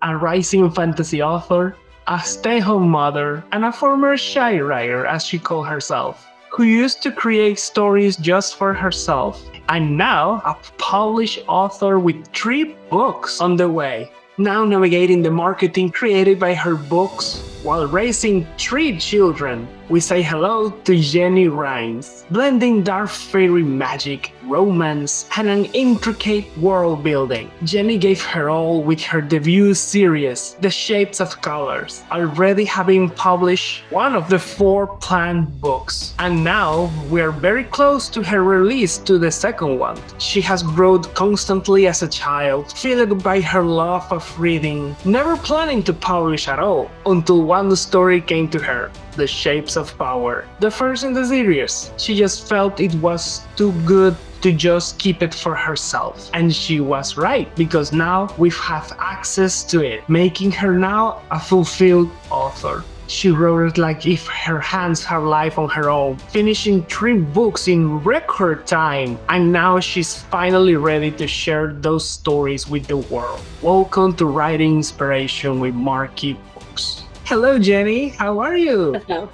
a rising fantasy author, a stay-home mother, and a former shy writer, as she called herself, who used to create stories just for herself, and now a published author with 3 books on the way. Now navigating the marketing created by her books while raising 3 children, we say hello to Jenny Rines, blending dark fairy magic, romance, and an intricate world building. Jenny gave her all with her debut series, The Shapes of Colors, already having published one of the 4 planned books. And now we're very close to her release to the second one. She has wrote constantly as a child, fueled by her love of reading, never planning to publish at all, until one story came to her, The Shapes of Power, the first in the series. She just felt it was too good to just keep it for herself. And she was right, because now we have access to it, making her now a fulfilled author. She wrote it like if her hands had life on her own, finishing 3 books in record time, and now she's finally ready to share those stories with the world. Welcome to Writing Inspiration with Marky Books. Hello, Jenny. How are you? Hello.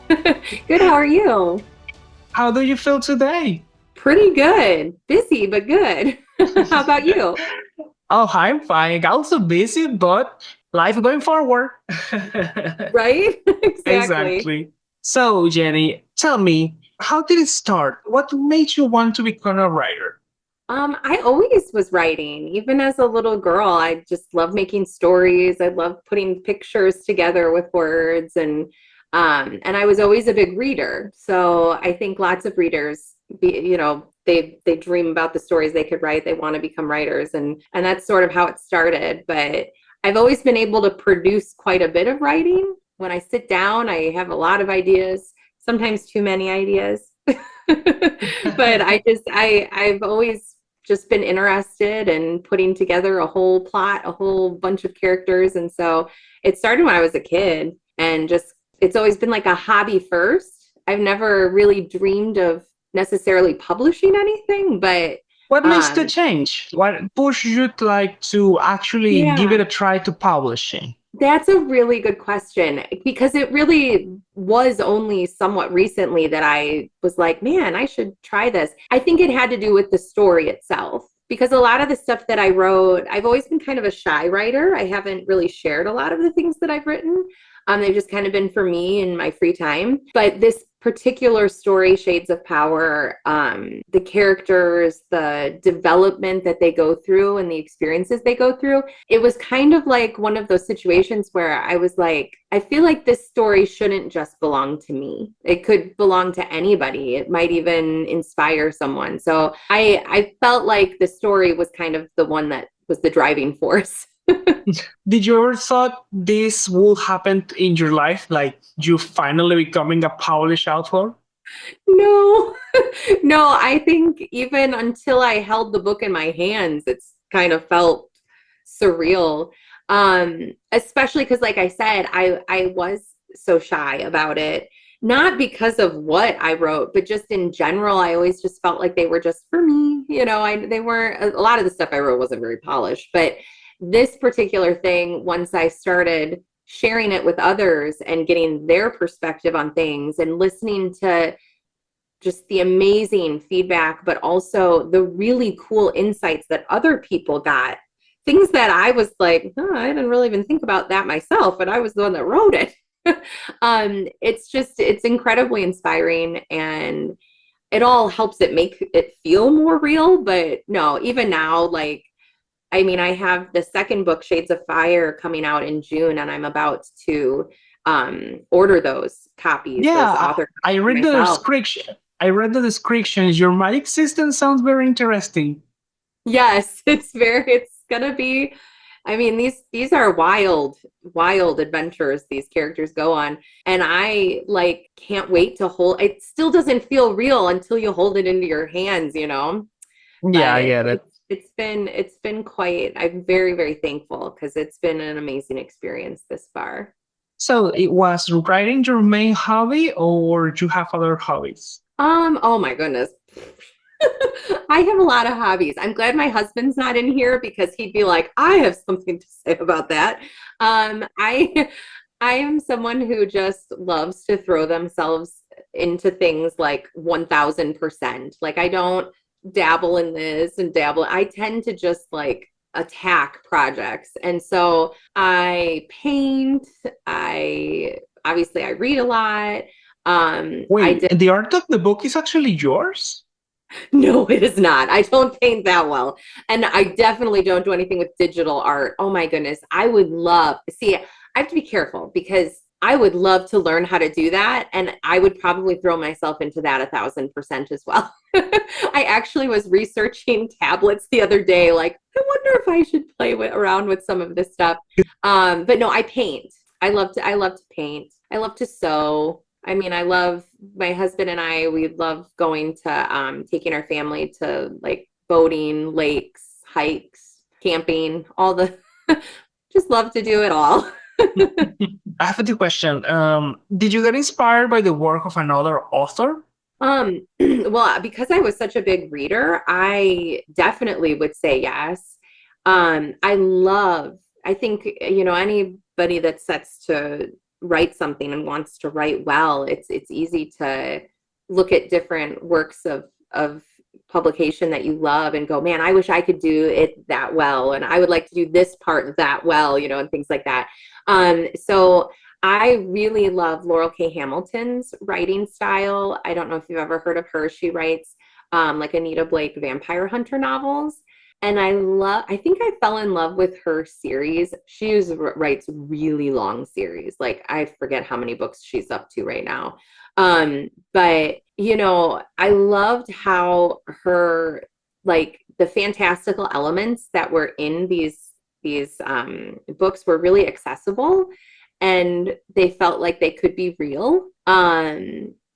Good. How are you? How do you feel today? Pretty good. Busy, but good. How about you? Oh, I'm fine. Also busy, but life going forward. Right? Exactly. Exactly. So, Jenny, tell me, how did it start? What made you want to become a writer? I always was writing. Even as a little girl, I just love making stories. I love putting pictures together with words and I was always a big reader. So I think lots of readers they dream about the stories they could write. They want to become writers and that's sort of how it started. But I've always been able to produce quite a bit of writing. When I sit down, I have a lot of ideas, sometimes too many ideas. But I've always just been interested in putting together a whole plot, a whole bunch of characters. And so it started when I was a kid and just it's always been like a hobby first. I've never really dreamed of necessarily publishing anything, but What makes the um change? What pushed you to actually give it yeah, a try to publishing? that's a really good question because it really was only somewhat recently that I was like, man, I should try this. I think it had to do with the story itself because a lot of the stuff that I wrote, I've always been kind of a shy writer. I haven't really shared a lot of the things that I've written. They've just kind of been for me in my free time. But this particular story, Shades of Power, the characters, the development that they go through and the experiences they go through, it was kind of like one of those situations where I was like, I feel like this story shouldn't just belong to me. It could belong to anybody. It might even inspire someone. So I felt like the story was kind of the one that was the driving force. Did you ever thought this would happen in your life, like you finally becoming a published author? No, no, I think even until I held the book in my hands, it's kind of felt surreal. Especially because, like I said, I was so shy about it. Not because of what I wrote, but just in general, I always just felt like they were just for me. They weren't, a lot of the stuff I wrote wasn't very polished, but this particular thing, once I started sharing it with others and getting their perspective on things and listening to just the amazing feedback, but also the really cool insights that other people got. Things that I was like, oh, I didn't really even think about that myself, but I was the one that wrote it. It's incredibly inspiring and it all helps it make it feel more real. But no, even now, like, I mean, I have the second book, Shades of Fire, coming out in June, and I'm about to order those copies, those Yeah, author I copies for read the myself. description. I read the descriptions. Your magic system sounds very interesting. Yes, it's gonna be. I mean, these are wild adventures these characters go on, and I like can't wait to hold. It still doesn't feel real until you hold it into your hands. Yeah, I But get it. it's been quite. I'm very very thankful because it's been an amazing experience this far. So it was writing your main hobby, or you have other hobbies? Oh my goodness. I have a lot of hobbies. I'm glad my husband's not in here because he'd be like, I have something to say about that. I I am someone who just loves to throw themselves into things like 1000%. Like I don't dabble in this and dabble. I tend to just like attack projects. And so I paint, I obviously I read a lot. I Wait, the art of the book is actually yours? No, it is not. I don't paint that well. And I definitely don't do anything with digital art. Oh my goodness. I would love, see, I have to be careful because I would love to learn how to do that. And I would probably throw myself into that 1000% as well. I actually was researching tablets the other day. Like, I wonder if I should play around with some of this stuff. But no, I paint. I love to paint. I love to sew. I mean, I love my husband and I, we love going to taking our family to like boating, lakes, hikes, camping, all the just love to do it all. I have a question. Did you get inspired by the work of another author? Well, because I was such a big reader, I definitely would say yes. I think, anybody that sets to write something and wants to write well, it's easy to look at different works of publication that you love and go, man, I wish I could do it that well, and I would like to do this part that well, and things like that. So I really love Laurel K. Hamilton's writing style. I don't know if you've ever heard of her. She writes like Anita Blake vampire hunter novels. And I think I fell in love with her series. Writes really long series. Like I forget how many books she's up to right now. But I loved how her, like the fantastical elements that were in these books were really accessible and they felt like they could be real.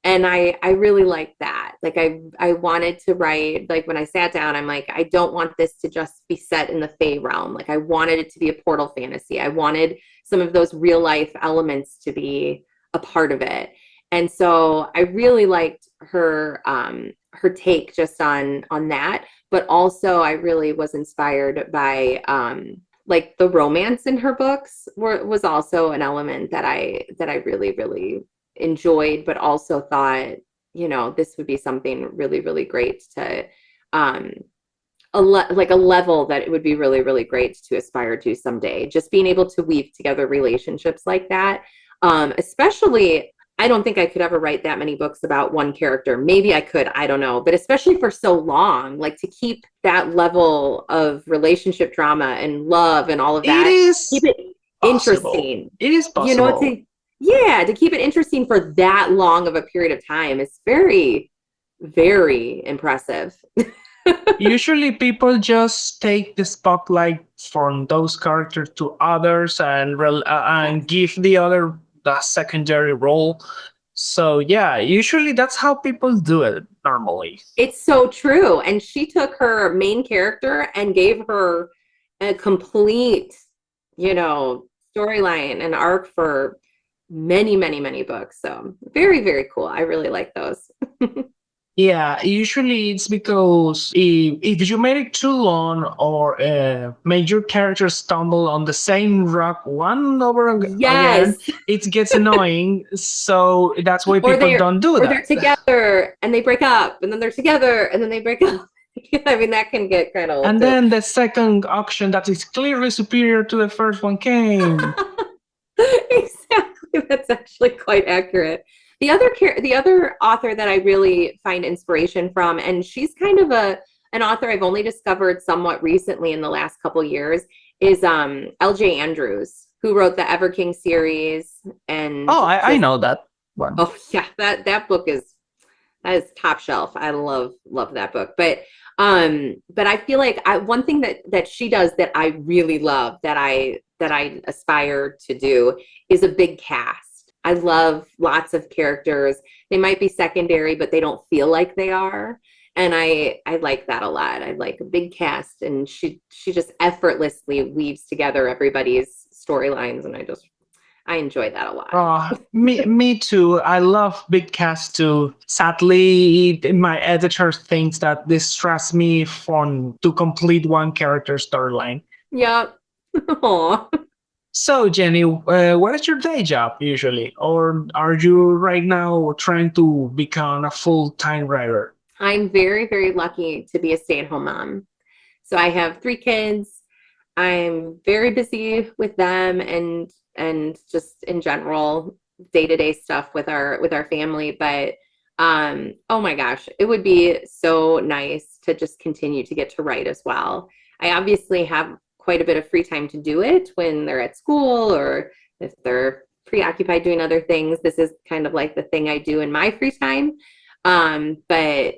And I really liked that. Like I wanted to write, like when I sat down, I'm like, I don't want this to just be set in the Fae realm. Like I wanted it to be a portal fantasy. I wanted some of those real life elements to be a part of it. And so I really liked her take just on that. But also I really was inspired by like the romance in her books was also an element that I really, really enjoyed, but also thought, this would be something really, really great to like a level that it would be really, really great to aspire to someday. Just being able to weave together relationships like that. Especially, I don't think I could ever write that many books about one character. Maybe I could, I don't know. But especially for so long, like to keep that level of relationship drama and love and all of It that, keep is it possible. interesting. It is possible. To keep it interesting for that long of a period of time is very, very impressive. Usually, people just take the spotlight from those characters to others and Yes. give the secondary role. So yeah, usually that's how people do it normally. It's so true. And she took her main character and gave her a complete, storyline and arc for many, many, many books. So very, very cool. I really like those. Yeah, usually it's because if you made it too long or made your character stumble on the same rock one again, Yes. it gets annoying. So that's why Or people they're don't do or they're that. together and they break up and then they're together and then they break up. I mean, that can get kind of old And too. then the second auction that is clearly superior to the first one came. Exactly. That's actually quite accurate. The other author that I really find inspiration from, and she's kind of an author I've only discovered somewhat recently in the last couple years, is L.J. Andrews, who wrote the Everking series and Oh, I just know that one. oh yeah, that book is top shelf. I love that book. But I feel like one thing that she does that I really love that I aspire to do is a big cast. I love lots of characters. They might be secondary, but they don't feel like they are. And I like that a lot. I like a big cast, and she just effortlessly weaves together everybody's storylines, and I enjoy that a lot. Me too. I love big casts too. Sadly, my editor thinks that this stress me from to complete one character storyline. Yep. Aw. So, Jenny, what is your day job usually? Or are you right now trying to become a full time writer? I'm very, very lucky to be a stay-at-home mom. So I have three kids. I'm very busy with them and just in general day-to-day stuff with our family. But oh my gosh, it would be so nice to just continue to get to write as well. I obviously have quite a bit of free time to do it when they're at school or if they're preoccupied doing other things. This is kind of like the thing I do in my free time. But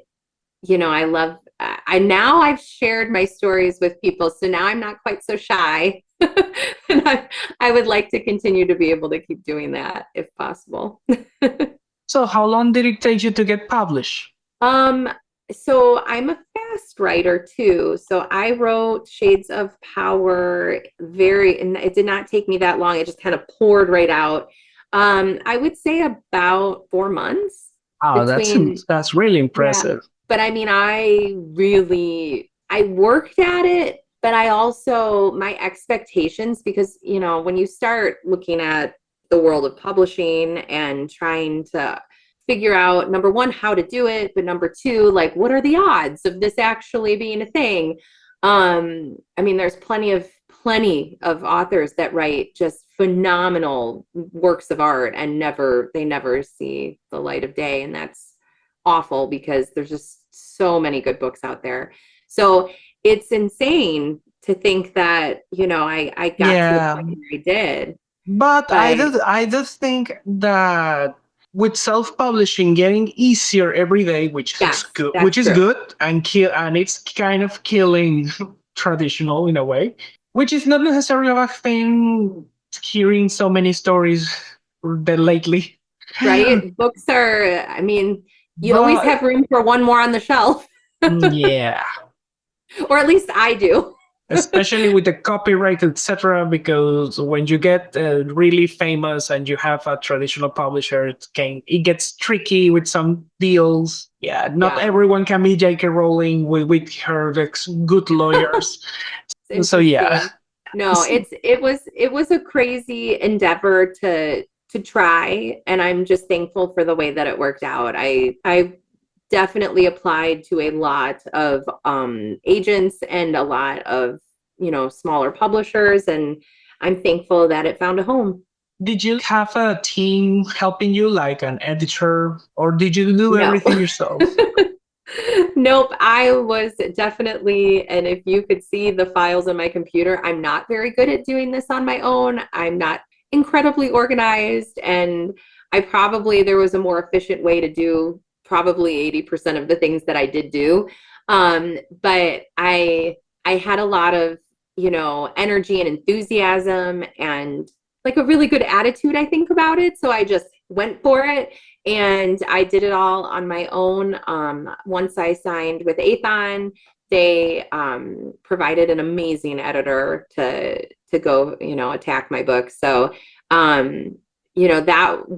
you know, I love, I now I've shared my stories with people. So now I'm not quite so shy. And I would like to continue to be able to keep doing that if possible. So, how long did it take you to get published? Um, so I'm a fast writer too. So I wrote Shades of Power and it did not take me that long. It just kind of poured right out. I would say about 4 months Oh, between, that's really yeah. impressive. But I mean, I worked at it, but I also, my expectations, because, you know, when you start looking at the world of publishing and trying to figure out, number one, how to do it, but number two, like, what are the odds of this actually being a thing? I mean, there's plenty of authors that write just phenomenal works of art and they never see the light of day. And that's awful because there's just so many good books out there. So it's insane to think that, you know, I got to the Yeah, point where I did. but But I just think that with self-publishing getting easier every day, yes, which that's is true. good, and it's kind of killing traditional in a way, which is not necessarily a thing. Hearing so many stories that lately, Right? Books are, I mean, you always but have room for one more on the shelf, yeah, or at least I do. especially with the copyright, etc. Because when you get really famous and you have a traditional publisher, it gets tricky with some deals. Yeah, not Yeah, everyone can be J.K. Rowling with her good lawyers. it's So yeah, interesting. No, it was a crazy endeavor to try, and I'm just thankful for the way that it worked out. I definitely applied to a lot of agents and a lot of, you know, smaller publishers, and I'm thankful that it found a home. did you have a team helping you, like an editor, or did you do No. everything yourself? Nope, I was definitely, and if you could see the files on my computer, I'm not very good at doing this on my own. I'm not incredibly organized, and there was a more efficient way to do probably 80% of the things that I did do. But I had a lot of, you know, energy and enthusiasm and like a really good attitude, I think, about it. So I just went for it and I did it all on my own. Once I signed with Athon, they provided an amazing editor to go, you know, attack my book. So, you know, that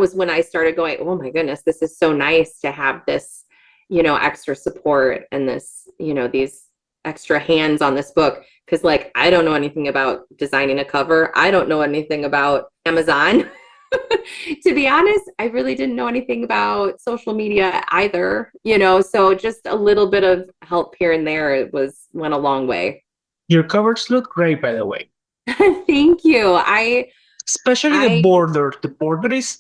was when I started going, oh my goodness, this is so nice to have this, you know, extra support and this, you know, these extra hands on this book. Because like I don't know anything about designing a cover. I don't know anything about Amazon. To be honest, I really didn't know anything about social media either, you know, so just a little bit of help here and there went a long way. Your covers look great, by the way. Thank you. Especially the I border. The border is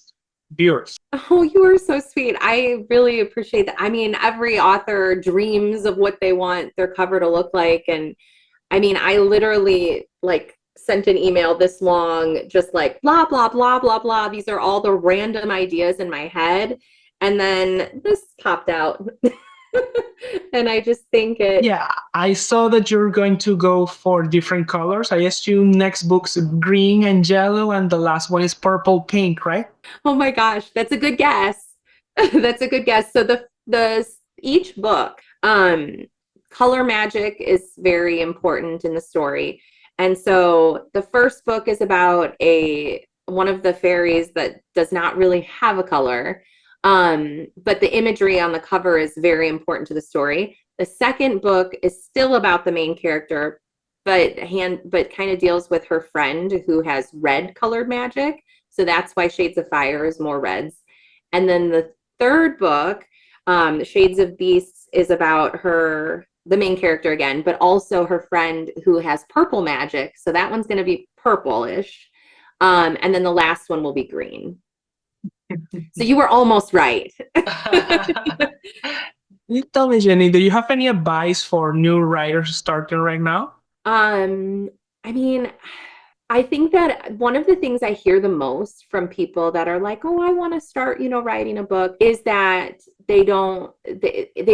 beautiful. Oh, you are so sweet. I really appreciate that. I mean, every author dreams of what they want their cover to look like. And I mean, I literally like sent an email this long, just like blah, blah, blah, blah, blah. These are all the random ideas in my head. And then this popped out. And I just think Yeah, I saw that you're going to go for different colors. I assume next book's green and yellow, and the last one is purple pink, right? oh my gosh, that's a good guess. That's a good guess. So the each book, color magic is very important in the story. And so the first book is about one of the fairies that does not really have a color. But the imagery on the cover is very important to the story. The second book is still about the main character, but kind of deals with her friend who has red colored magic. So that's why Shades of Fire is more reds. And then the third book, Shades of Beasts, is about the main character again, but also her friend who has purple magic. So that one's going to be purplish. And then the last one will be green. So you were almost right. You tell me, Jenny, do you have any advice for new writers starting right now? Um, I mean, I think that one of the things I hear the most from people that are like, "Oh, I want to start, writing a book," is that they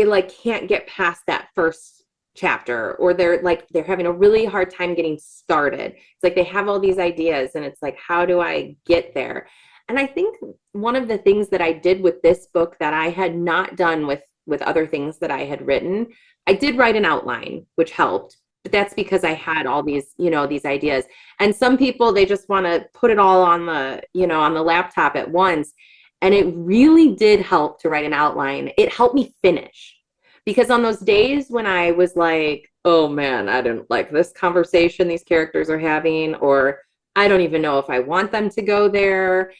like can't get past that first chapter, or they're having a really hard time getting started. It's like they have all these ideas and it's like, how do I get there? And I think one of the things that I did with this book that I had not done with other things that I had written, I did write an outline, which helped. But that's because I had all these ideas. And some people, they just want to put it all on the laptop at once. And it really did help to write an outline. It helped me finish. Because on those days when I was like, oh man, I didn't like this conversation these characters are having, or I don't even know if I want them to go there,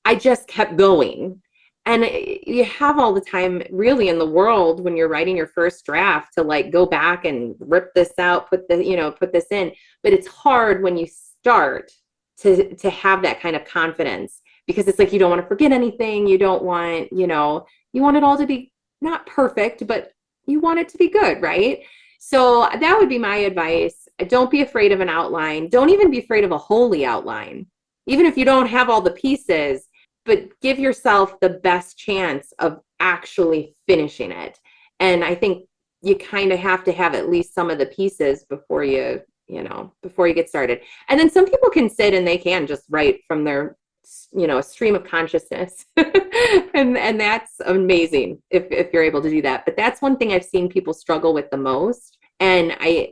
I just kept going. And you have all the time really in the world when you're writing your first draft to like go back and rip this out, put this in. But it's hard when you start to have that kind of confidence, because it's like you don't want to forget anything. You don't want, you want it all to be not perfect, but you want it to be good, right? So that would be my advice. Don't be afraid of an outline. Don't even be afraid of a wholly outline. Even if you don't have all the pieces, but give yourself the best chance of actually finishing it. And I think you kind of have to have at least some of the pieces before you get started. And then some people can sit and they can just write from their, stream of consciousness. and that's amazing if you're able to do that. But that's one thing I've seen people struggle with the most. And I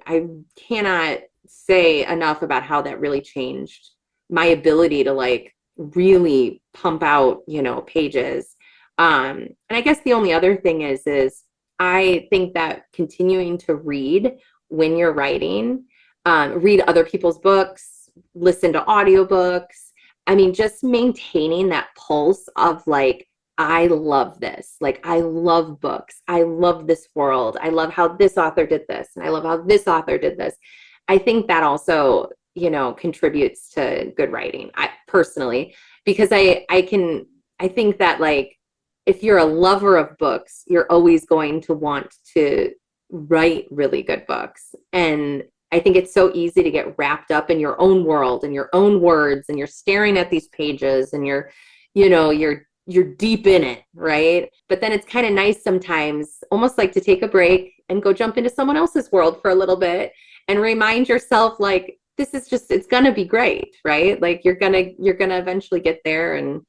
cannot say enough about how that really changed my ability to like really pump out, pages. And I guess the only other thing is I think that continuing to read when you're writing, read other people's books, listen to audiobooks. I mean, just maintaining that pulse of like, I love this. Like, I love books. I love this world. I love how this author did this. And I love how this author did this. I think that also, contributes to good writing, personally, because I think that like, if you're a lover of books, you're always going to want to write really good books. And I think it's so easy to get wrapped up in your own world and your own words, and you're staring at these pages and you're deep in it, right? But then it's kind of nice sometimes, almost like to take a break and go jump into someone else's world for a little bit and remind yourself like, this is just, it's going to be great, right? Like you're going to eventually get there. And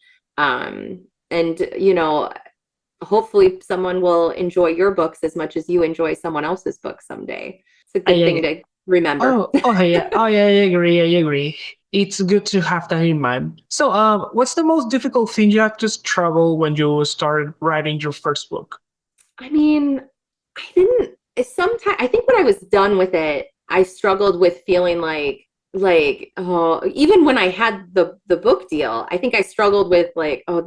hopefully someone will enjoy your books as much as you enjoy someone else's book someday. It's a good thing to remember. Oh yeah, I agree. It's good to have that in mind. So, what's the most difficult thing you had to struggle when you started writing your first book? I mean, I think when I was done with it, I struggled with feeling like oh, even when I had the book deal, I think I struggled with like, oh,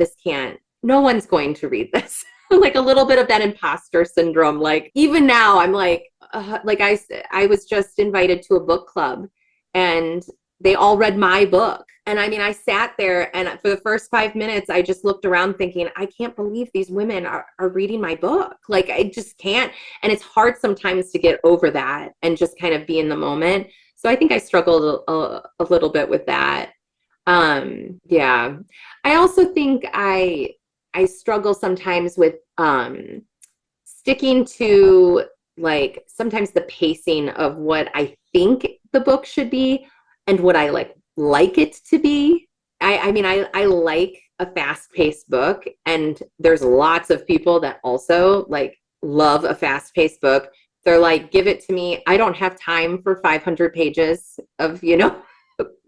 no one's going to read this. Like a little bit of that imposter syndrome. Like even now I'm like I was just invited to a book club and they all read my book. And I mean, I sat there and for the first 5 minutes, I just looked around thinking, I can't believe these women are reading my book. Like, I just can't. And it's hard sometimes to get over that and just kind of be in the moment. So I think I struggled a little bit with that. Yeah. I also think I struggle sometimes with sticking to like sometimes the pacing of what I think the book should be and what I like it to be. I mean, I like a fast-paced book, and there's lots of people that also like love a fast-paced book. They're like, give it to me. I don't have time for 500 pages of,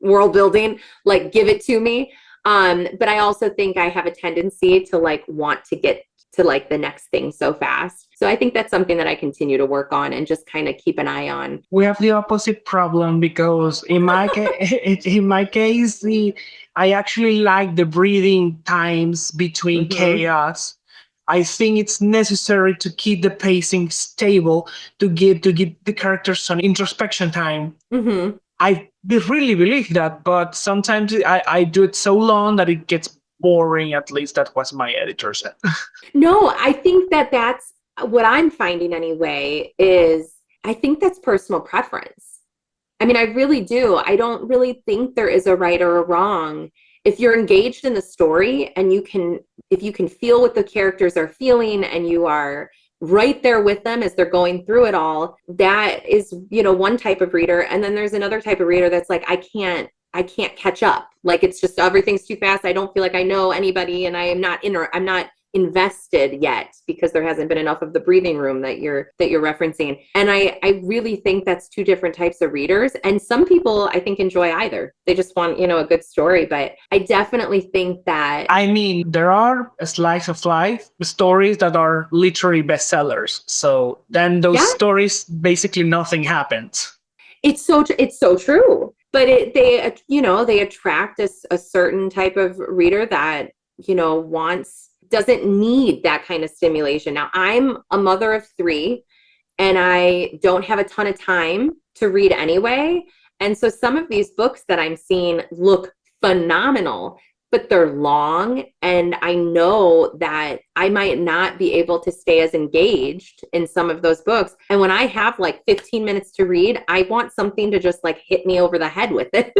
world building, like give it to me. But I also think I have a tendency to like want to get to like the next thing so fast. So I think that's something that I continue to work on and just kind of keep an eye on. We have the opposite problem because in my case, I actually like the breathing times between Mm-hmm. chaos. I think it's necessary to keep the pacing stable to give the characters some introspection time. Mm-hmm. Really believe that, but sometimes I do it so long that it gets boring. At least that was my editor said. No, I think that that's what I'm finding anyway, is I think that's personal preference. I mean, I really do. I don't really think there is a right or a wrong. If you're engaged in the story and if you can feel what the characters are feeling and you are right there with them as they're going through it all, that is, one type of reader. And then there's another type of reader that's like, I can't catch up. Like it's just everything's too fast. I don't feel like I know anybody and I'm not invested yet because there hasn't been enough of the breathing room that you're referencing. And I really think that's two different types of readers. And some people I think enjoy either. They just want, a good story. But I definitely think that I mean, there are a slice of life stories that are literary bestsellers. So then those yeah, stories, basically nothing happens. it's so true. But they attract a certain type of reader that, wants doesn't need that kind of stimulation. Now, I'm a mother of three and I don't have a ton of time to read anyway. And so some of these books that I'm seeing look phenomenal, but they're long. And I know that I might not be able to stay as engaged in some of those books. And when I have like 15 minutes to read, I want something to just like hit me over the head with it.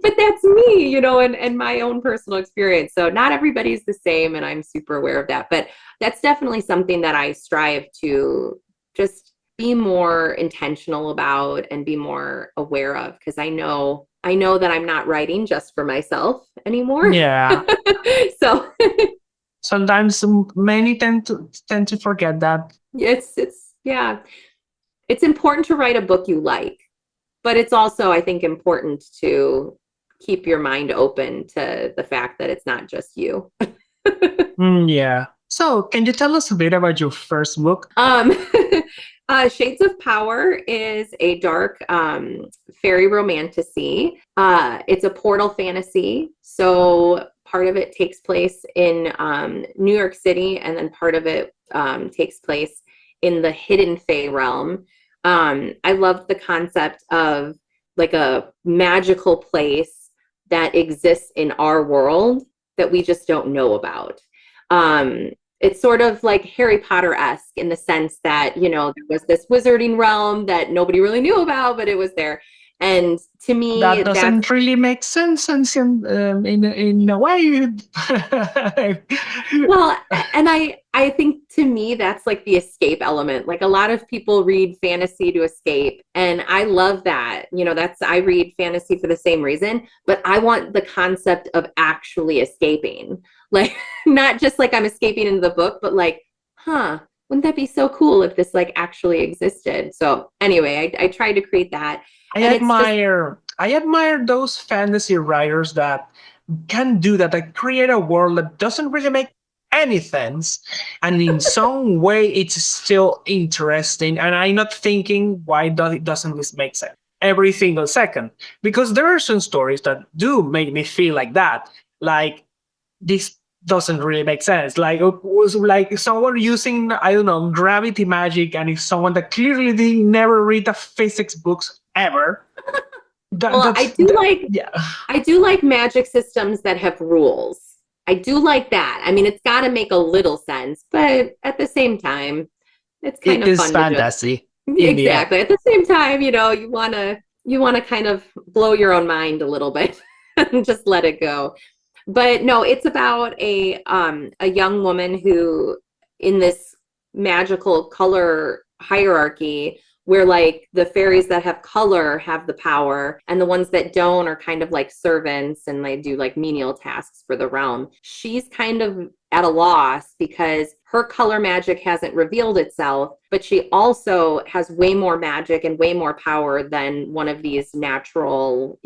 But that's me, and my own personal experience. So not everybody's the same, and I'm super aware of that. But that's definitely something that I strive to just be more intentional about and be more aware of, because I know that I'm not writing just for myself anymore. Yeah. So Sometimes many tend to forget that. yeah, it's important to write a book you like, but it's also, I think, important to keep your mind open to the fact that it's not just you. Yeah. So, can you tell us a bit about your first book? um, Shades of Power is a dark fairy romantasy. It's a portal fantasy. So part of it takes place in New York City, and then part of it takes place in the hidden Fae realm. I loved the concept of like a magical place that exists in our world that we just don't know about. It's sort of like Harry Potter-esque in the sense that, there was this wizarding realm that nobody really knew about, but it was there. And to me, That that's doesn't really make sense in a way. well, and I think to me that's like the escape element. Like a lot of people read fantasy to escape, and I love that. That's I read fantasy for the same reason, but I want the concept of actually escaping. Like not just like I'm escaping into the book, but like, wouldn't that be so cool if this like actually existed? So anyway, I tried to create that. I And it's just admire those fantasy writers that can do that, like create a world that doesn't really make any sense, and in some way it's still interesting. And I'm not thinking why doesn't this make sense every single second, because there are some stories that do make me feel like that, like this doesn't really make sense. Like it was like someone using, I don't know, gravity magic, and it's someone that clearly did never read the physics books ever. That well, that's that, yeah. I do like magic systems that have rules. I do like that. I mean, it's got to make a little sense, but at the same time, it's kind It of is fun to just fantasy in the end. exactly. At the same time, you want to kind of blow your own mind a little bit and just let it go. But no, it's about a young woman who in this magical color hierarchy where like the fairies that have color have the power and the ones that don't are kind of like servants and they do like menial tasks for the realm. She's kind of at a loss because her color magic hasn't revealed itself, but she also has way more magic and way more power than one of these natural,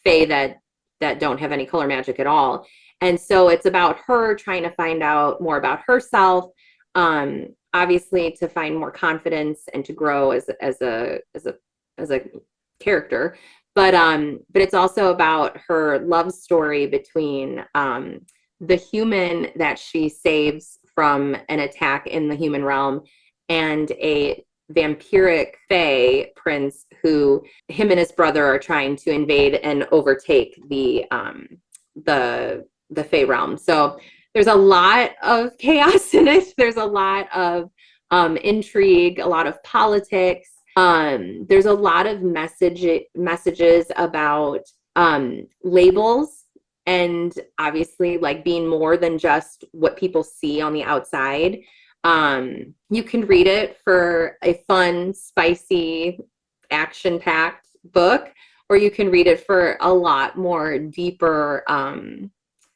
fae that don't have any color magic at all. And so it's about her trying to find out more about herself, obviously to find more confidence and to grow as a character. But it's also about her love story between the human that she saves from an attack in the human realm and a vampiric fae prince who him and his brother are trying to invade and overtake the fae realm. So there's a lot of chaos in it. There's a lot of intrigue, a lot of politics. There's a lot of messages about labels and obviously like being more than just what people see on the outside. You can read it for a fun, spicy, action-packed book, or you can read it for a lot more deeper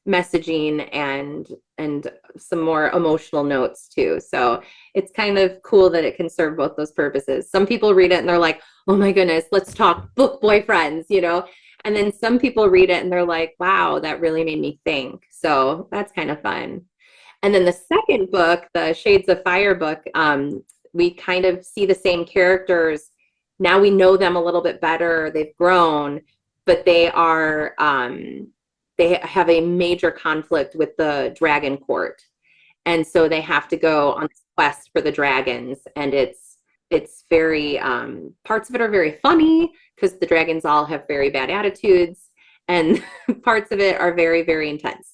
messaging and some more emotional notes too. So it's kind of cool that it can serve both those purposes. Some people read it and they're like, oh my goodness, let's talk book boyfriends, and then some people read it and they're like, wow, that really made me think. So that's kind of fun. And then the second book, the Shades of Fire book, we kind of see the same characters. Now we know them a little bit better. They've grown, but they have a major conflict with the dragon court. And so they have to go on this quest for the dragons. And it's very, parts of it are very funny because the dragons all have very bad attitudes, and parts of it are very, very intense.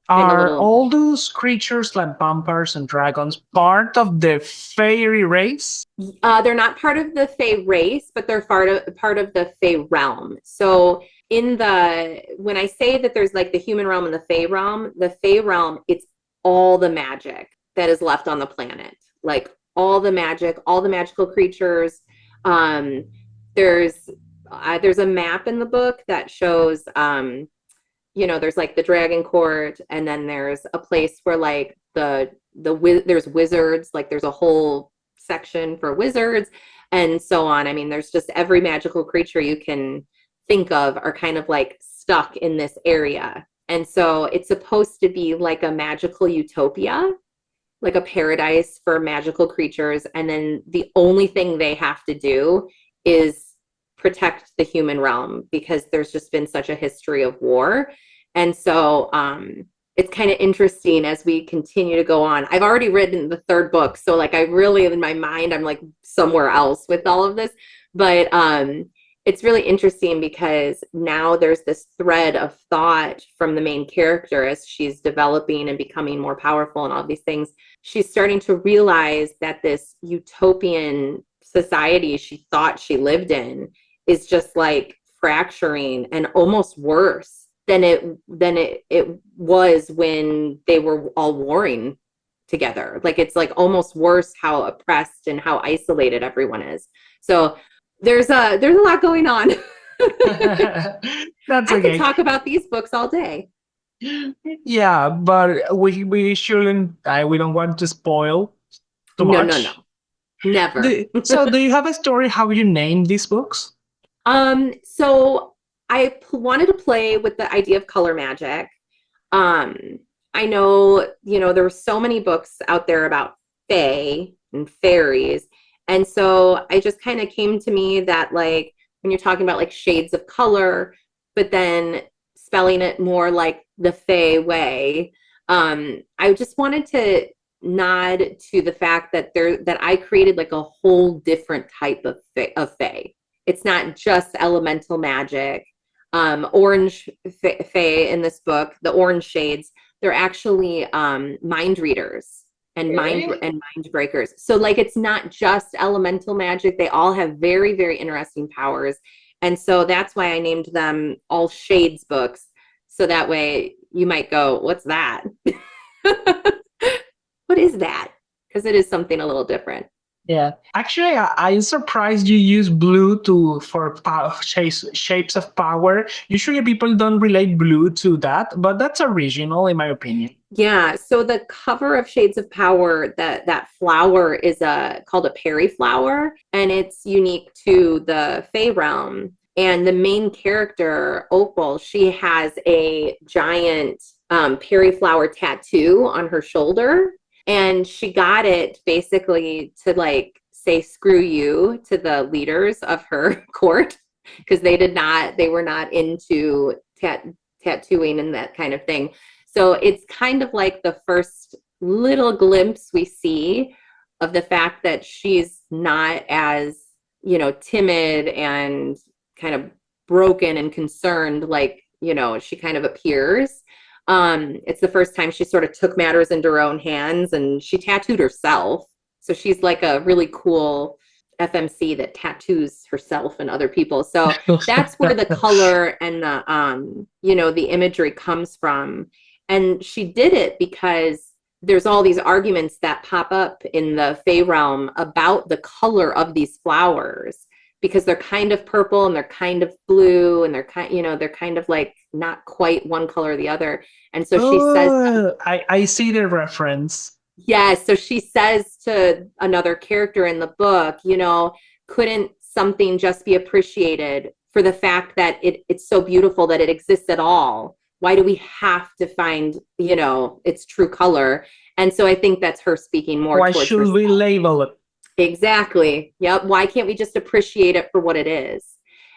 Are all those creatures like vampires and dragons part of the fairy race? They're not part of the fae race, but they're part of the fae realm. So when I say that there's like the human realm and the fae realm, it's all the magic that is left on the planet. Like all the magic, all the magical creatures. There's a map in the book that shows there's like the dragon court, and then there's a place where like there's wizards, like there's a whole section for wizards and so on. I mean, there's just every magical creature you can think of are kind of like stuck in this area. And so it's supposed to be like a magical utopia, like a paradise for magical creatures. And then the only thing they have to do is protect the human realm because there's just been such a history of war. And so it's kind of interesting as we continue to go on. I've already written the third book, so like I really, in my mind, I'm like somewhere else with all of this. But it's really interesting because now there's this thread of thought from the main character as she's developing and becoming more powerful and all these things. She's starting to realize that this utopian society she thought she lived in is just like fracturing and almost worse than it was when they were all warring together. Like it's like almost worse how oppressed and how isolated everyone is. So there's a lot going on. That's I okay. could talk about these books all day. Yeah, but we shouldn't. We don't want to spoil too much. No, never. So, do you have a story how you name these books? So I wanted to play with the idea of color magic. I know, there were so many books out there about fae and fairies. And so I just kind of came to me that like, when you're talking about like shades of color, but then spelling it more like the fae way, I just wanted to nod to the fact that I created like a whole different type of fae. It's not just elemental magic. Orange fae in this book, the orange shades, they're actually mind readers and mind breakers. So like it's not just elemental magic. They all have very, very interesting powers. And so that's why I named them all shades books. So that way you might go, what's that? What is that? Because it is something a little different. Yeah, actually, I'm surprised you use blue to for shapes of power. Usually, people don't relate blue to that, but that's original, in my opinion. Yeah, so the cover of Shades of Power, that flower is a called a Perry flower, and it's unique to the Fey realm. And the main character, Opal, she has a giant Perry flower tattoo on her shoulder, and she got it basically to like say screw you to the leaders of her court because they were not into tattooing and that kind of thing. So it's kind of like the first little glimpse we see of the fact that she's not as, timid and kind of broken and concerned like, she kind of appears. It's the first time she sort of took matters into her own hands and she tattooed herself. So she's like a really cool FMC that tattoos herself and other people. So that's where the color and the imagery comes from. And she did it because there's all these arguments that pop up in the Fey realm about the color of these flowers because they're kind of purple and they're kind of blue and they're kind of like not quite one color or the other. And so she says, Oh, I see the reference. yes, so she says to another character in the book, couldn't something just be appreciated for the fact that it's so beautiful that it exists at all? Why do we have to find, its true color? And so I think that's her speaking more Why towards should herself. we label it? Exactly. Yep. Why can't we just appreciate it for what it is?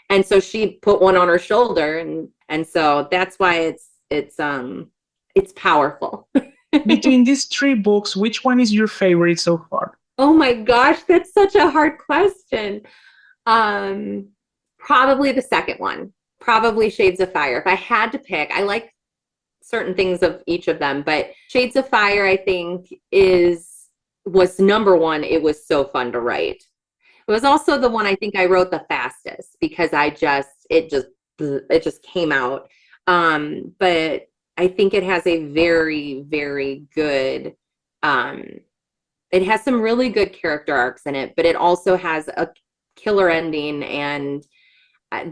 And so she put one on her shoulder and so that's why it's powerful. Between these three books, which one is your favorite so far? Oh my gosh, that's such a hard question. Um, Probably the second one. Probably Shades of Fire. If I had to pick, I like certain things of each of them, but Shades of Fire, I think, was number one. It was so fun to write. It was also the one I think I wrote the fastest because it just came out. But I think it has a very, very good it has some really good character arcs in it, but it also has a killer ending and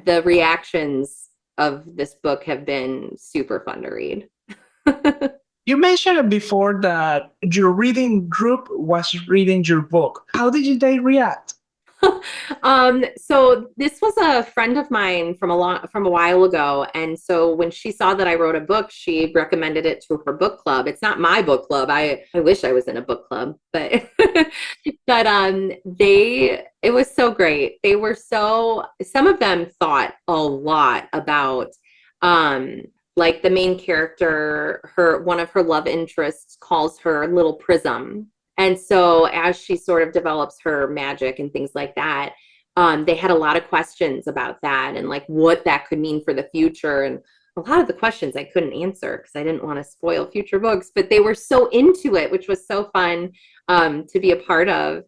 the reactions of this book have been super fun to read. You mentioned before that your reading group was reading your book. How did they react? So this was a friend of mine from a while ago, and so when she saw that I wrote a book, she recommended it to her book club. It's not my book club. I wish I was in a book club, but but it was so great. Some of them thought a lot about like the main character, one of her love interests calls her Little Prism, and so as she sort of develops her magic and things like that, they had a lot of questions about that and like what that could mean for the future. And a lot of the questions I couldn't answer because I didn't want to spoil future books, but they were so into it, which was so fun to be a part of.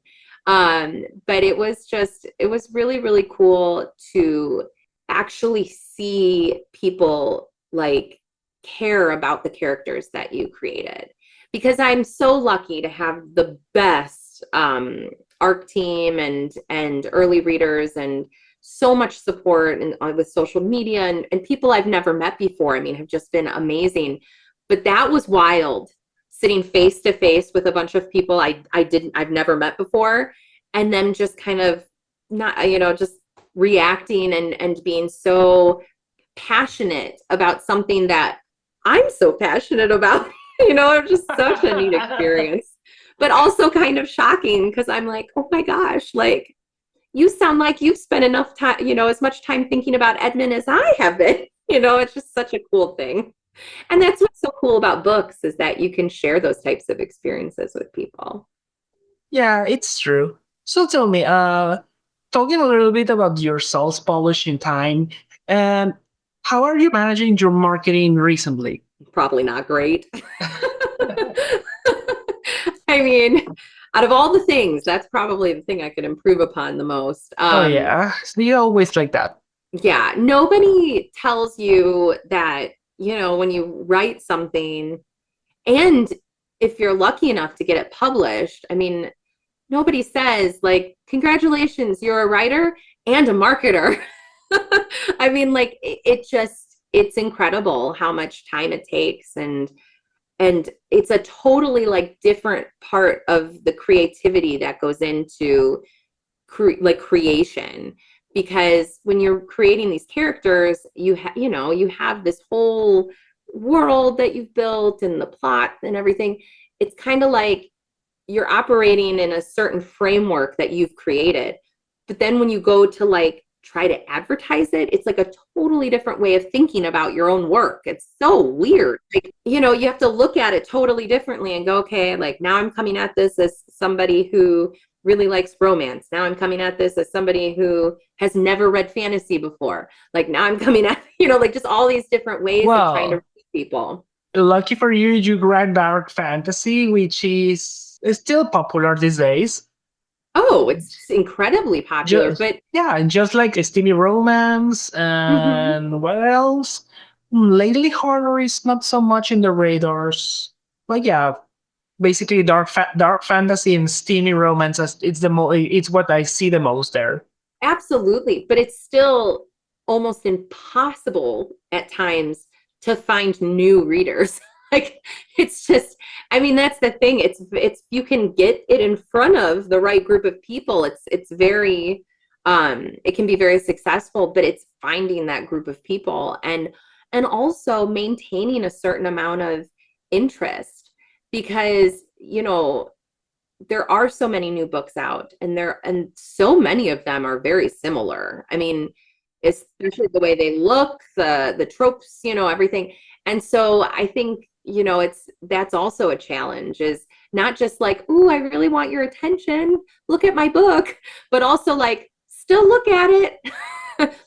But it was really, really cool to actually see people like care about the characters that you created because I'm so lucky to have the best ARC team and early readers and so much support and with social media and people I've never met before. I mean, have just been amazing. But that was wild, sitting face to face with a bunch of people I've never met before, and then just kind of not just reacting and being so passionate about something that I'm so passionate about. Just such a neat experience, but also kind of shocking because I'm like, oh my gosh, like you sound like you've spent enough time, as much time thinking about Edmund as I have been. It's just such a cool thing. And that's what's so cool about books is that you can share those types of experiences with people. Yeah, it's true. So tell me, talking a little bit about your self-publishing time, and how are you managing your marketing recently? Probably not great. I mean, out of all the things, that's probably the thing I could improve upon the most. Oh yeah, you always like that. Yeah, nobody tells you that, when you write something and if you're lucky enough to get it published, I mean, nobody says like, congratulations, you're a writer and a marketer. I mean, like it just, it's incredible how much time it takes, and it's a totally like different part of the creativity that goes into creation, because when you're creating these characters, you have this whole world that you've built and the plot and everything. It's kind of like you're operating in a certain framework that you've created, but then when you go to like try to advertise it, it's like a totally different way of thinking about your own work. It's so weird. Like, you have to look at it totally differently and go, okay, like now I'm coming at this as somebody who really likes romance. Now I'm coming at this as somebody who has never read fantasy before. Like now I'm coming at, like just all these different ways of trying to Well, reach people. lucky for you, you read dark fantasy, which is still popular these days. Oh, it's incredibly popular, Just but yeah, and just like steamy romance mhm. and what else? Lately, horror is not so much in the radars. But yeah, basically dark fantasy and steamy romance. It's what I see the most there. Absolutely, but it's still almost impossible at times to find new readers. Like it's just, I mean, that's the thing. It's you can get it in front of the right group of people. It's very it can be very successful, but it's finding that group of people, and also maintaining a certain amount of interest, because there are so many new books out, and so many of them are very similar. I mean, especially the way they look, the tropes, everything. And so I think, that's also a challenge, is not just like, "Ooh, I really want your attention. Look at my book," but also like, still look at it.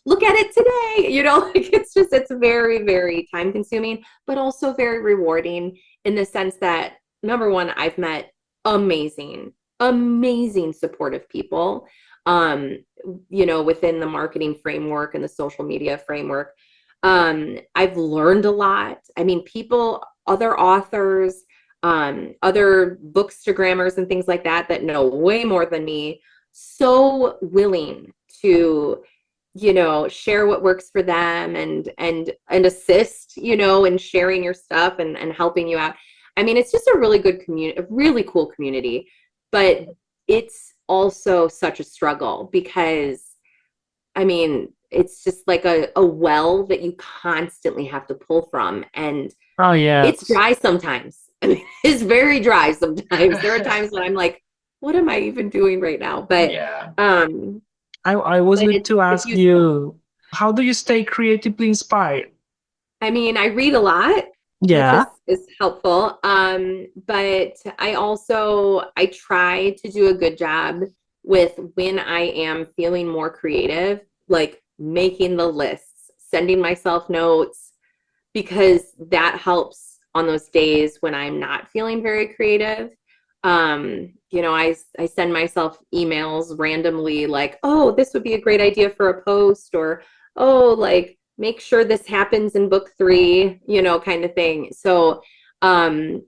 Look at it today. Like it's very, very time consuming, but also very rewarding, in the sense that, number one, I've met amazing, amazing supportive people, um, within the marketing framework and the social media framework. I've learned a lot. I mean, people, other authors, other bookstagrammers and things like that know way more than me, so willing to share what works for them, and assist in sharing your stuff, and helping you out. I mean, it's just a really good community, a really cool community, but it's also such a struggle, because I mean, it's just like a well that you constantly have to pull from, and Oh it's yes. dry sometimes. I mean, it's very dry sometimes. There are times when I'm like, what am I even doing right now? But Yeah. um I was but going it's to it's ask useful. you, how do you stay creatively inspired? I mean, I read a lot, which is Yeah. is helpful. But I try to do a good job with, when I am feeling more creative, like making the lists, sending myself notes, because that helps on those days when I'm not feeling very creative. I send myself emails randomly, like, oh, this would be a great idea for a post, or oh, like, make sure this happens in book 3, kind of thing. So um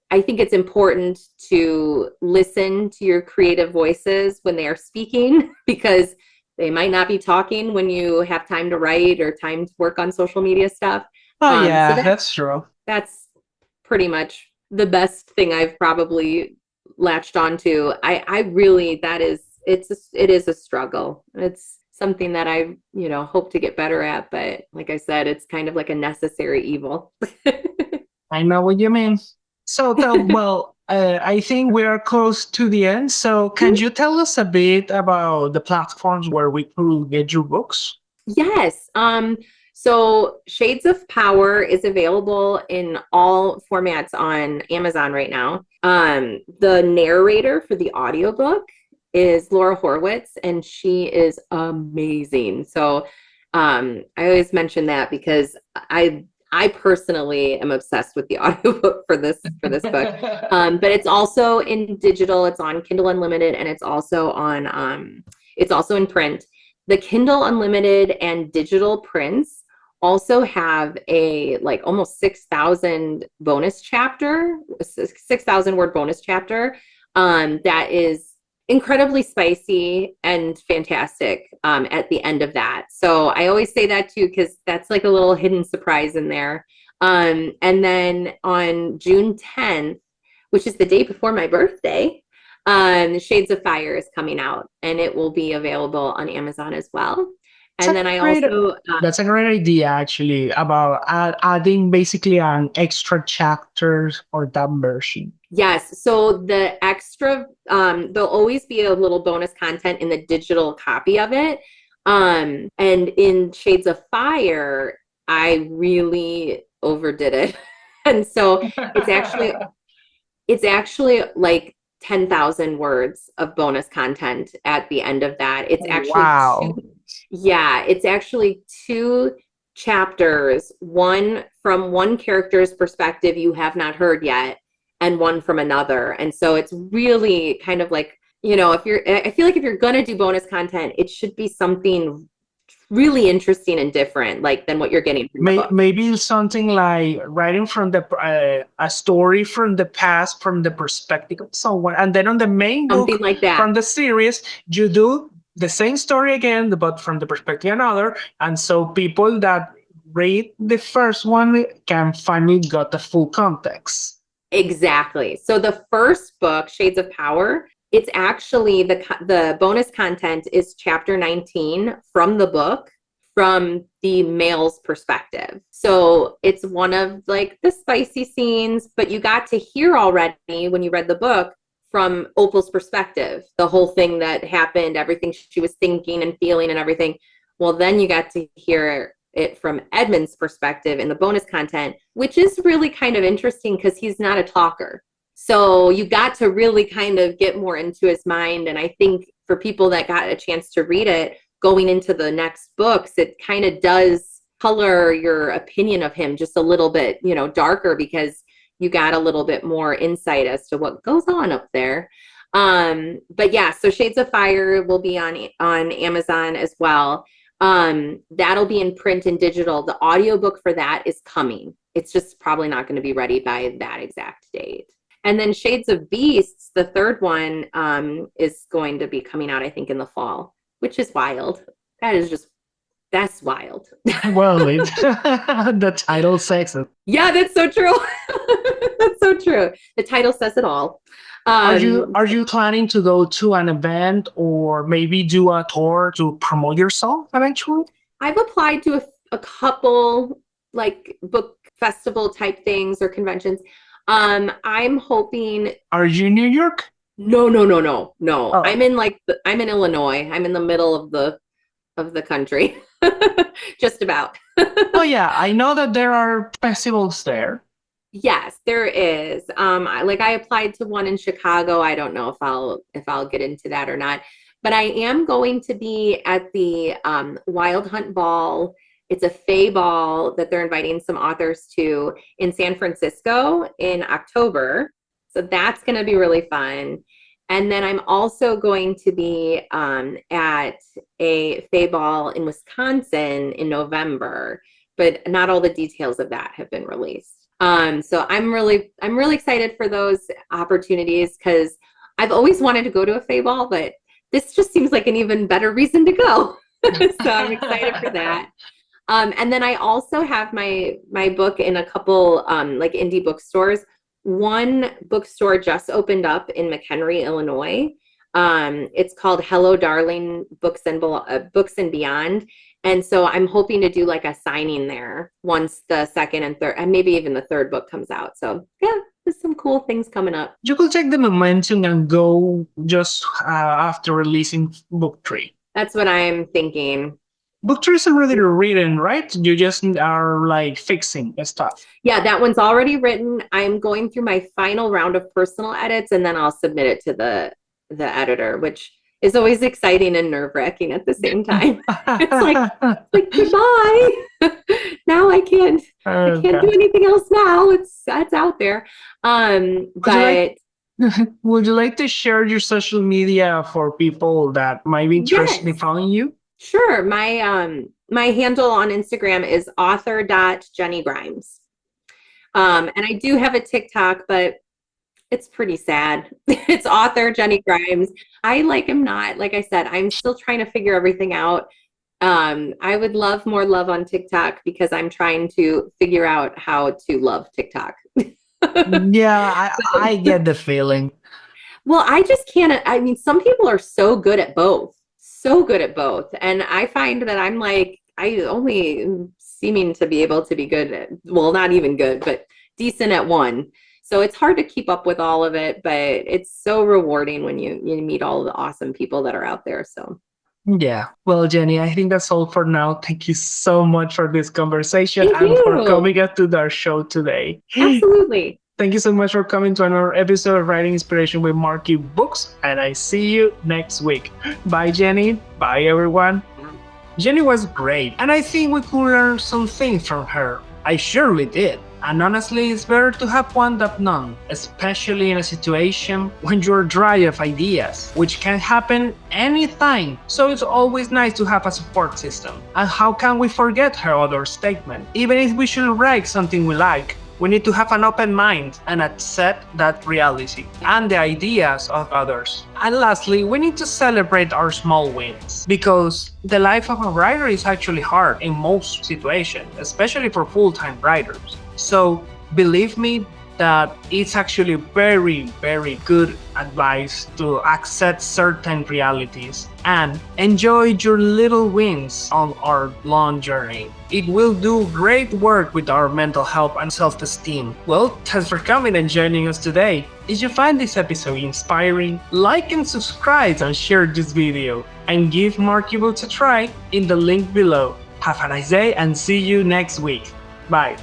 I think it's important to listen to your creative voices when they are speaking, because they might not be talking when you have time to write or time to work on social media stuff. Oh So yeah, that's that's true. that's pretty much the best thing I've probably latched onto. I really, it is a struggle. It's something that I, hope to get better at, but like I said, it's kind of like a necessary evil. I know what you mean. So, I think we are close to the end. So, can you tell us a bit about the platforms where we could get your books? Yes. So Shades of Power is available in all formats on Amazon right now. The narrator for the audiobook is Laura Horwitz, and she is amazing. So I always mention that, because I personally am obsessed with the audiobook for this book. But it's also in digital, it's on Kindle Unlimited, and it's also in print. The Kindle Unlimited and digital prints also have a like almost 6,000 bonus chapter, 6,000 word bonus chapter. That is incredibly spicy and fantastic at the end of that. So I always say that too, because that's like a little hidden surprise in there. And then on June 10th, which is the day before my birthday, Shades of Fire is coming out, and it will be available on Amazon as well. And then I Great. also That's a great idea, actually, about adding basically an extra chapter or that version. yes. So the extra, there'll always be a little bonus content in the digital copy of it. And in Shades of Fire, I really overdid it. And so it's actually like 10,000 words of bonus content at the end of that. It's actually Wow. it's actually two chapters, one from one character's perspective you have not heard yet, and one from another. And so it's really kind of like, I feel like if you're going to do bonus content, it should be something really interesting and different, like than what you're getting from the book. Maybe something like writing from the a story from the past, from the perspective of someone, and then on the main Something book like that. from the series, you do the same story again, but from the perspective of another, and so people that read the first one can finally got the full context. Exactly. So the first book, Shades of Power, it's actually the bonus content is chapter 19 from the book from the male's perspective. So it's one of like the spicy scenes, but you got to hear already when you read the book from Opal's perspective, the whole thing that happened, everything she was thinking and feeling and everything. Well, then you got to hear it from Edmund's perspective in the bonus content, which is really kind of interesting because he's not a talker. So you got to really kind of get more into his mind. And I think for people that got a chance to read it, going into the next books, it kind of does color your opinion of him just a little bit, darker, because you got a little bit more insight as to what goes on up there. But yeah, so Shades of Fire will be on Amazon as well. That'll be in print and digital. The audiobook for that is coming. It's just probably not going to be ready by that exact date. And then Shades of Beasts, the third one, is going to be coming out, I think, in the fall, which is wild. That's wild. Well, the title says it. Yeah, that's so true. That's so true. The title says it all. Are you planning to go to an event or maybe do a tour to promote yourself eventually? I've applied to a couple like book festival type things or conventions. I'm hoping. Are you in New York? No. Oh. I'm in Illinois. I'm in the middle of the country. Just about. Oh yeah, I know that there are festivals there. Yes, there is. I applied to one in Chicago. I don't know if I'll get into that or not, but I am going to be at the Wild Hunt Ball. It's a Fae ball that they're inviting some authors to in San Francisco in October. So that's going to be really fun. And then I'm also going to be at a Fae ball in Wisconsin in November, but not all the details of that have been released. So I'm really excited for those opportunities because I've always wanted to go to a Fae ball, but this just seems like an even better reason to go. So I'm excited for that. And then I also have my book in a couple like indie bookstores. One bookstore just opened up in McHenry, Illinois. It's called Hello Darling Books and Beyond. And so I'm hoping to do like a signing there once the second and third, and maybe even the third book comes out. So yeah, there's some cool things coming up. You could take the momentum and go just after releasing book 3. That's what I'm thinking. Book 3 isn't really written, right? You just are like fixing the stuff. Yeah, that one's already written. I'm going through my final round of personal edits, and then I'll submit it to the editor, which is always exciting and nerve-wracking at the same time. It's like goodbye. Now I can't do anything else now. It's out there. But would you like to share your social media for people that might be interested in following you? Sure. My handle on Instagram is author.jennygrimes. And I do have a TikTok, but It's pretty sad. It's author Jenny Grimes. I like him not. Like I said, I'm still trying to figure everything out. I would love more love on TikTok because I'm trying to figure out how to love TikTok. Yeah, I get the feeling. Well, I just can't. I mean, some people are so good at both, so good at both. And I find that I'm like, I only seeming to be able to be good at, well, not even good, but decent at one. So it's hard to keep up with all of it, but it's so rewarding when you meet all the awesome people that are out there. So Yeah. Well, Jenny, I think that's all for now. Thank you so much for this conversation thank and for you. coming up to our show today. Absolutely. Thank you so much for coming to another episode of Writing Inspiration with Marky Books, and I see you next week. Bye, Jenny. Bye, everyone. Jenny was great, and I think we could learn some things from her. I surely did. And honestly, it's better to have one than none, especially in a situation when you're dry of ideas, which can happen anytime. So it's always nice to have a support system. And how can we forget her other statement? Even if we should write something we like, we need to have an open mind and accept that reality and the ideas of others. And lastly, we need to celebrate our small wins because the life of a writer is actually hard in most situations, especially for full-time writers. So believe me that it's actually very, very good advice to accept certain realities and enjoy your little wins on our long journey. It will do great work with our mental health and self-esteem. Well, thanks for coming and joining us today. If you find this episode inspiring, like and subscribe and share this video and give Marky Books a try in the link below. Have a nice day and see you next week. Bye.